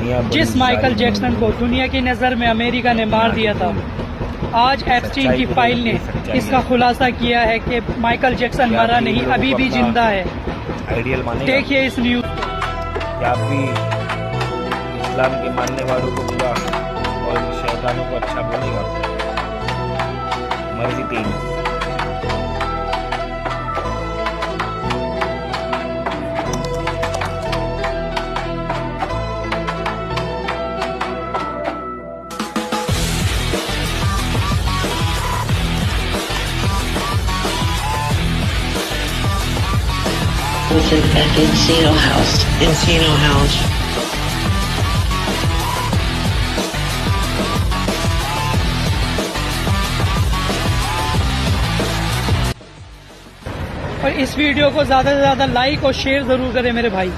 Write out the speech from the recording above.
जिस Michael Jackson को दुनिया की नज़र में अमेरिका ने मार दिया था, आज एप्स्टीन की फाइल ने इसका खुलासा किया है कि माइकल जैक्सन मरा नहीं, अभी भी जिंदा है। देखिए इस न्यूज़ क्या आप भी इस्लाम के मानने वालों को बुरा और शैतानों को अच्छा बोलेगा? मर्जी तेरी। At Encino House. Encino House. और इस वीडियो को ज़्यादा से ज़्यादा लाइक और शेयर ज़रूर करें मेरे भाई।